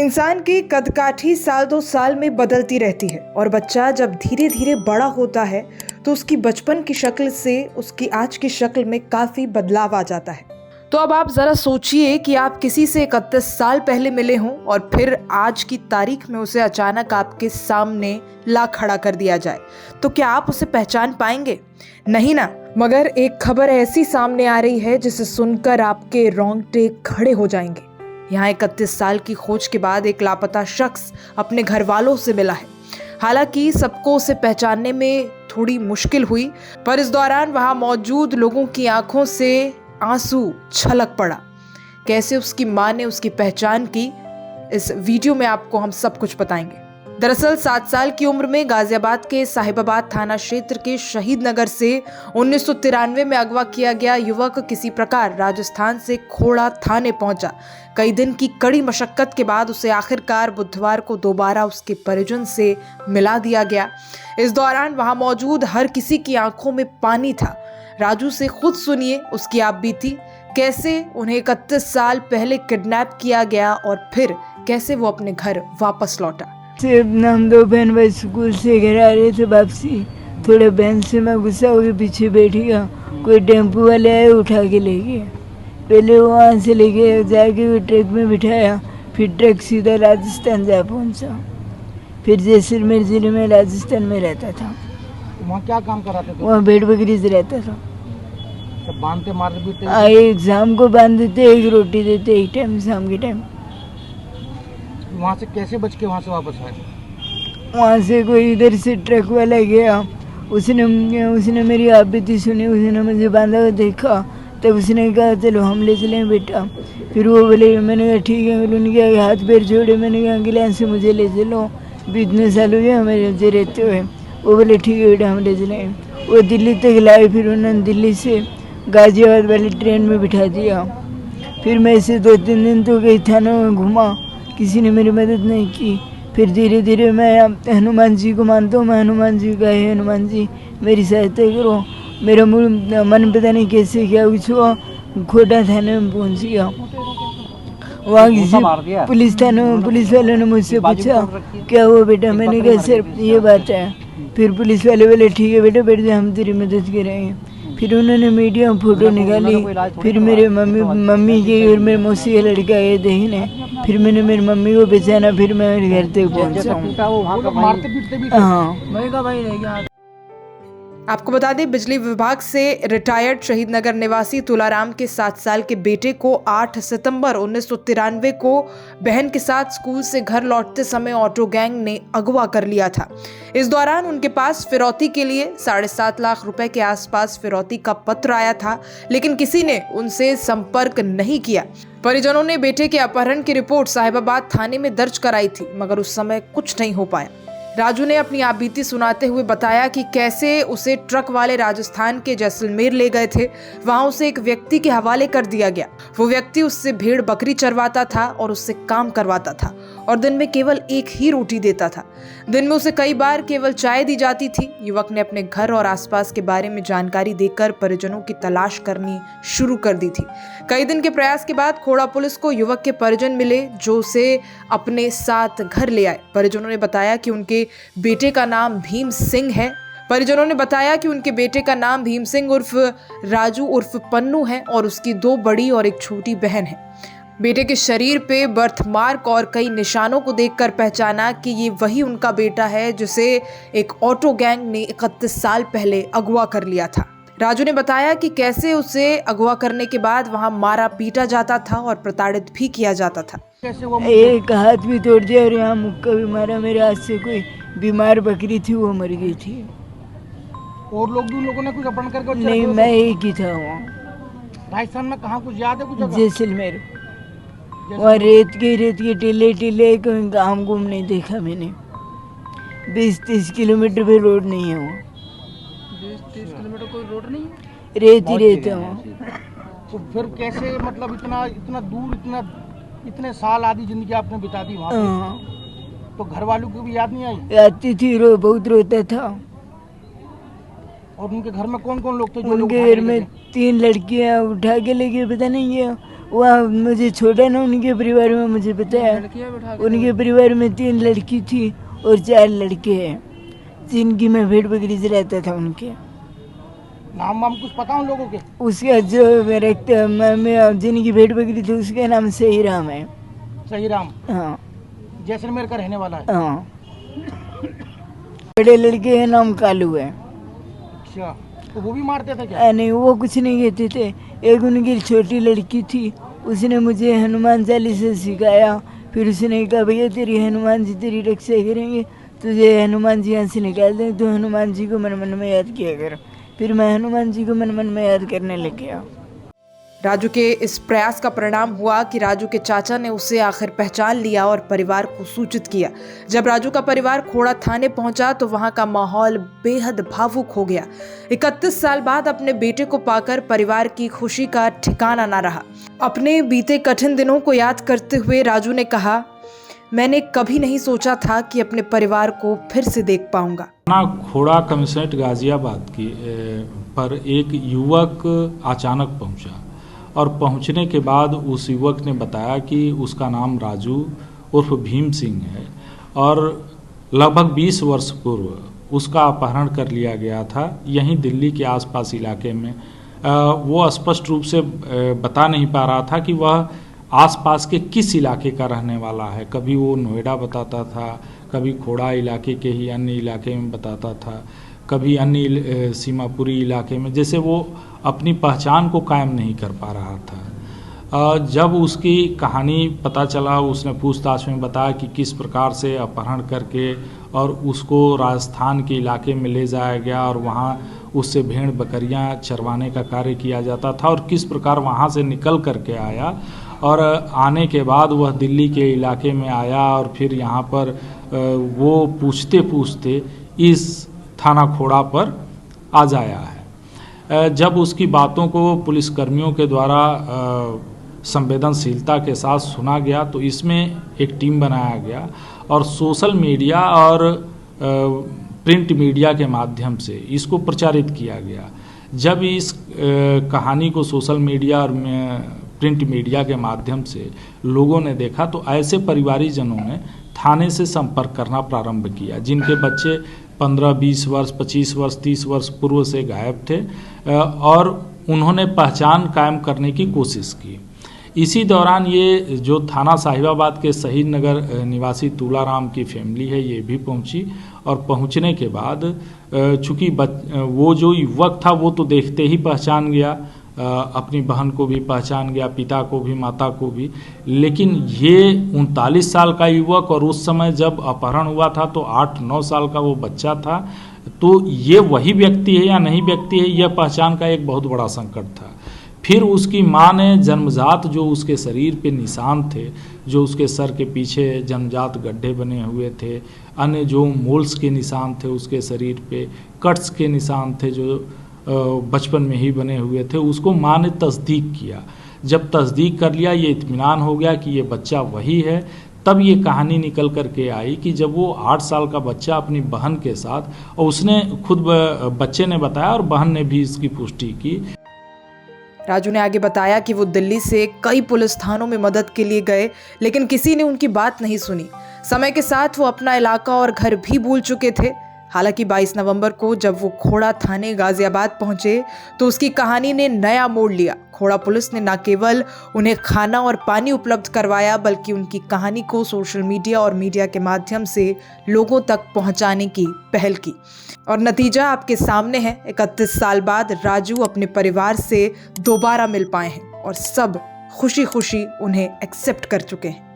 इंसान की कदकाठी साल दो साल में बदलती रहती है और बच्चा जब धीरे धीरे बड़ा होता है तो उसकी बचपन की शक्ल से उसकी आज की शक्ल में काफी बदलाव आ जाता है। तो अब आप जरा सोचिए कि आप किसी से 31 साल पहले मिले हों और फिर आज की तारीख में उसे अचानक आपके सामने ला खड़ा कर दिया जाए, तो क्या आप उसे पहचान पाएंगे? नहीं ना। मगर एक खबर ऐसी सामने आ रही है जिसे सुनकर आपके रोंगटे खड़े हो जाएंगे। यहाँ 31 साल की खोज के बाद एक लापता शख्स अपने घर वालों से मिला है। हालांकि सबको उसे पहचानने में थोड़ी मुश्किल हुई, पर इस दौरान वहां मौजूद लोगों की आंखों से आंसू छलक पड़ा। कैसे उसकी मां ने उसकी पहचान की, इस वीडियो में आपको हम सब कुछ बताएंगे। दरअसल 7 साल की उम्र में गाजियाबाद के साहिबाबाद थाना क्षेत्र के शहीद नगर से 1993 में अगवा किया गया युवक किसी प्रकार राजस्थान से खोड़ा थाने पहुंचा। कई दिन की कड़ी मशक्कत के बाद उसे आखिरकार बुधवार को दोबारा उसके परिजन से मिला दिया गया। इस दौरान वहां मौजूद हर किसी की आंखों में पानी था। राजू से खुद सुनिए उसकी आप बीती, कैसे उन्हें 31 साल पहले किडनैप किया गया और फिर कैसे वो अपने घर वापस लौटा। हम दो बहन भाई स्कूल से घर आ रहे थे वापसी। थोड़े बहन से मैं गुस्सा हो गया, पीछे बैठ गया। कोई टेम्पो वाले आए, उठा के ले गए। पहले वो वहाँ से लेके जाके वो ट्रक में बिठाया, फिर ट्रक सीधा राजस्थान जा पहुँचा। फिर जैसलमेर जिले में राजस्थान में रहता था। वहाँ क्या काम कर रहा था? वहाँ भेड़ बकरी से रहता था। तो बांधते मारते पीटते? एक शाम को बांध देते, एक रोटी देते, एक टाइम शाम के टाइम। वहाँ से कैसे बच के वहाँ से वापस आए? वहाँ से कोई इधर से ट्रक वाला गया, उसने मेरी आपत्ति सुनी, उसने मुझे बांधा हुआ देखा, तब उसने कहा चलो हम ले चलें बेटा। फिर वो बोले, मैंने कहा ठीक है। उन्होंने कहा हाथ पैर जोड़े, मैंने कहा एम्बुलेंस से मुझे ले चलो, भी इतने साल हो गए हमें मुझे रहते हुए। वो बोले ठीक है बेटा हम ले चलें। वो दिल्ली तक लाए, फिर उन्होंने दिल्ली से गाजियाबाद वाली ट्रेन में बिठा दिया। फिर मैं इसे 2-3 दिन तो गई थाना में घूमा, किसी ने मेरी मदद नहीं की। फिर धीरे धीरे मैं हनुमान जी को मानता हूँ, मैं हनुमान जी का है, हनुमान जी मेरी सहायता करो। मेरा मन पता नहीं कैसे क्या कुछ हुआ, खोटा थाने में पहुँच गया। वहाँ किसी पुलिस वालों ने मुझसे पूछा क्या हुआ बेटा, मैंने कहा सर ये बात है। फिर पुलिस वाले बोले ठीक है बेटा बैठ जा, हम तेरी मदद करेंगे। फिर उन्होंने मीडिया में फोटो निकाली। फिर मेरे मम्मी के और मेरे मौसी का लड़का आए देखने। फिर मैंने मेरी मम्मी को पहचाना, फिर मैं मेरे घर तक पहुँचा। हाँ। आपको बता दें, बिजली विभाग से रिटायर्ड शहीद नगर निवासी तुलाराम के 7 साल के बेटे को 8 सितंबर 1993 को बहन के साथ स्कूल से घर लौटते समय ऑटो गैंग ने अगवा कर लिया था। इस दौरान उनके पास फिरौती के लिए 7.5 लाख रुपए के आसपास फिरौती का पत्र आया था, लेकिन किसी ने उनसे संपर्क नहीं किया। परिजनों ने बेटे के अपहरण की रिपोर्ट साहिबाबाद थाने में दर्ज कराई थी, मगर उस समय कुछ नहीं हो पाया। राजू ने अपनी आपबीती सुनाते हुए बताया कि कैसे उसे ट्रक वाले राजस्थान के जैसलमेर ले गए थे। वहां उसे एक व्यक्ति के हवाले कर दिया गया। वो व्यक्ति उससे भेड़ बकरी चरवाता था और उससे काम करवाता था और दिन में केवल एक ही रोटी देता था। दिन में उसे कई बार केवल चाय दी जाती थी। युवक ने अपने घर और आसपास के बारे में जानकारी देकर परिजनों की तलाश करनी शुरू कर दी थी। कई दिन के प्रयास के बाद खोड़ा पुलिस को युवक के परिजन मिले, जो उसे अपने साथ घर ले आए। परिजनों ने बताया कि उनके बेटे का नाम भीम सिंह है। परिजनों ने बताया कि उनके बेटे का नाम भीम सिंह उर्फ राजू उर्फ पन्नू है और उसकी 2 बड़ी और एक छोटी बहन है। बेटे के शरीर पे बर्थमार्क और कई निशानों को देखकर पहचाना कि ये वही उनका बेटा है जिसे एक ऑटो गैंग ने 31 साल पहले अगवा कर लिया था। राजू ने बताया कि कैसे उसे अगवा करने के बाद वहां मारा पीटा जाता था और प्रताड़ित भी किया जाता था। एक हाथ भी तोड़ दिया और यहाँ मुक्का भी मारा। मेरे हाथ से कोई बीमार बकरी थी, वो मर गई थी। और लोग भी लोगों ने कुछ अपहरण करके? नहीं, मैं एक ही था वहाँ। राजस्थान में कहाँ कुछ याद है कुछ? जैसलमेर। वहाँ रेत के टीले कोई काम गुम नहीं देखा मैंने। 20-30 किलोमीटर पे रोड नहीं है वो। 20-30 किलोमीटर कोई रोड नहीं है? रेत ही रेत है वहाँ। तो फिर कैसे, मतलब इतना दूर, इतने साल आधी जिंदगी आपने बिता दी वहाँ पे, तो घर वालों को भी याद नहीं आई? आती थी, बहुत रोता था। और उनके घर में कौन कौन लोग थे? उनके घर में 3 लड़कियां उठा के ले गए, पता नहीं है वह मुझे छोड़ा ना, उनके परिवार में मुझे पता है। उनके परिवार में 3 लड़की थी और 4 लड़के हैं, जिनकी मैं भेड़ बकरी से रहता था। उनके नाम वाम कुछ पता उन लोगों के? उसका जो मैं जिनकी भेड़ बकरी थी उसका नाम सही राम है। सही राम? हाँ। जैसलमेर का रहने वाला है? हाँ। बड़े लड़के का नाम कालू है। अच्छा, तो वो भी मारते थे क्या? नहीं, वो कुछ नहीं कहते थे। एक उनकी छोटी लड़की थी, उसने मुझे हनुमान चालीसा सिखाया। फिर उसने कहा भैया तेरी हनुमान जी तेरी रक्षा करेंगे, तुझे हनुमान जी यहाँ से निकाल दें, तो हनुमान जी को मन मन में याद किया कर। फिर मैं हनुमान जी को मन मन में याद करने लग गया। राजू के इस प्रयास का परिणाम हुआ कि राजू के चाचा ने उसे आखिर पहचान लिया और परिवार को सूचित किया। जब राजू का परिवार खोड़ा थाने पहुंचा तो वहां का माहौल बेहद भावुक हो गया। 31 साल बाद अपने बेटे को पाकर परिवार की खुशी का ठिकाना न रहा। अपने बीते कठिन दिनों को याद करते हुए राजू ने कहा, मैंने कभी नहीं सोचा था कि अपने परिवार को फिर से देख पाऊंगा। खोड़ा कमिश्नरेट गाजियाबाद की पर एक युवक अचानक पहुंचा और पहुंचने के बाद उस युवक ने बताया कि उसका नाम राजू उर्फ भीम सिंह है और लगभग 20 वर्ष पूर्व उसका अपहरण कर लिया गया था यहीं दिल्ली के आसपास इलाके में। वो स्पष्ट रूप से बता नहीं पा रहा था कि वह आसपास के किस इलाके का रहने वाला है। कभी वो नोएडा बताता था, कभी खोड़ा इलाके के ही अन्य इलाके में बताता था, कभी अन्य सीमापुरी इलाके में, जैसे वो अपनी पहचान को कायम नहीं कर पा रहा था। जब उसकी कहानी पता चला, उसने पूछताछ में बताया कि किस प्रकार से अपहरण करके और उसको राजस्थान के इलाके में ले जाया गया और वहाँ उससे भेड़ बकरियाँ चरवाने का कार्य किया जाता था और किस प्रकार वहाँ से निकल करके आया और आने के बाद वह दिल्ली के इलाके में आया और फिर यहाँ पर वो पूछते पूछते इस थाना खोड़ा पर आ जाया है। जब उसकी बातों को पुलिसकर्मियों के द्वारा संवेदनशीलता के साथ सुना गया तो इसमें एक टीम बनाया गया और सोशल मीडिया और प्रिंट मीडिया के माध्यम से इसको प्रचारित किया गया। जब इस कहानी को सोशल मीडिया और प्रिंट मीडिया के माध्यम से लोगों ने देखा तो ऐसे परिवारीजनों ने थाने से संपर्क करना प्रारंभ किया जिनके बच्चे 15, 20 वर्ष, 25 वर्ष, 30 वर्ष पूर्व से गायब थे और उन्होंने पहचान कायम करने की कोशिश की। इसी दौरान ये जो थाना साहिबाबाद के शहीद नगर निवासी तुलाराम की फैमिली है ये भी पहुंची और पहुंचने के बाद चूँकि वो जो युवक था वो तो देखते ही पहचान गया, अपनी बहन को भी पहचान गया, पिता को भी, माता को भी, लेकिन ये 39 साल का युवक और उस समय जब अपहरण हुआ था तो 8-9 साल का वो बच्चा था, तो ये वही व्यक्ति है या नहीं व्यक्ति है, यह पहचान का एक बहुत बड़ा संकट था। फिर उसकी मां ने जन्मजात जो उसके शरीर पे निशान थे, जो उसके सर के पीछे जन्मजात गड्ढे बने हुए थे, अन्य जो मोल्स के निशान थे उसके शरीर पे, कट्स के निशान थे जो बचपन में ही बने हुए थे, उसको मां ने तस्दीक किया। जब तस्दीक कर लिया, ये इत्मीनान हो गया कि ये बच्चा वही है, तब ये कहानी निकल कर के आई कि जब वो 8 साल का बच्चा अपनी बहन के साथ, और उसने खुद बच्चे ने बताया और बहन ने भी इसकी पुष्टि की। राजू ने आगे बताया कि वो दिल्ली से कई पुलिस थानों में मदद के लिए गए लेकिन किसी ने उनकी बात नहीं सुनी। समय के साथ वो अपना इलाका और घर भी भूल चुके थे। हालांकि 22 नवंबर को जब वो खोड़ा थाने गाजियाबाद पहुंचे तो उसकी कहानी ने नया मोड़ लिया। खोड़ा पुलिस ने न केवल उन्हें खाना और पानी उपलब्ध करवाया बल्कि उनकी कहानी को सोशल मीडिया और मीडिया के माध्यम से लोगों तक पहुंचाने की पहल की और नतीजा आपके सामने है। 31 साल बाद राजू अपने परिवार से दोबारा मिल पाए हैं और सब खुशी खुशी उन्हें एक्सेप्ट कर चुके हैं।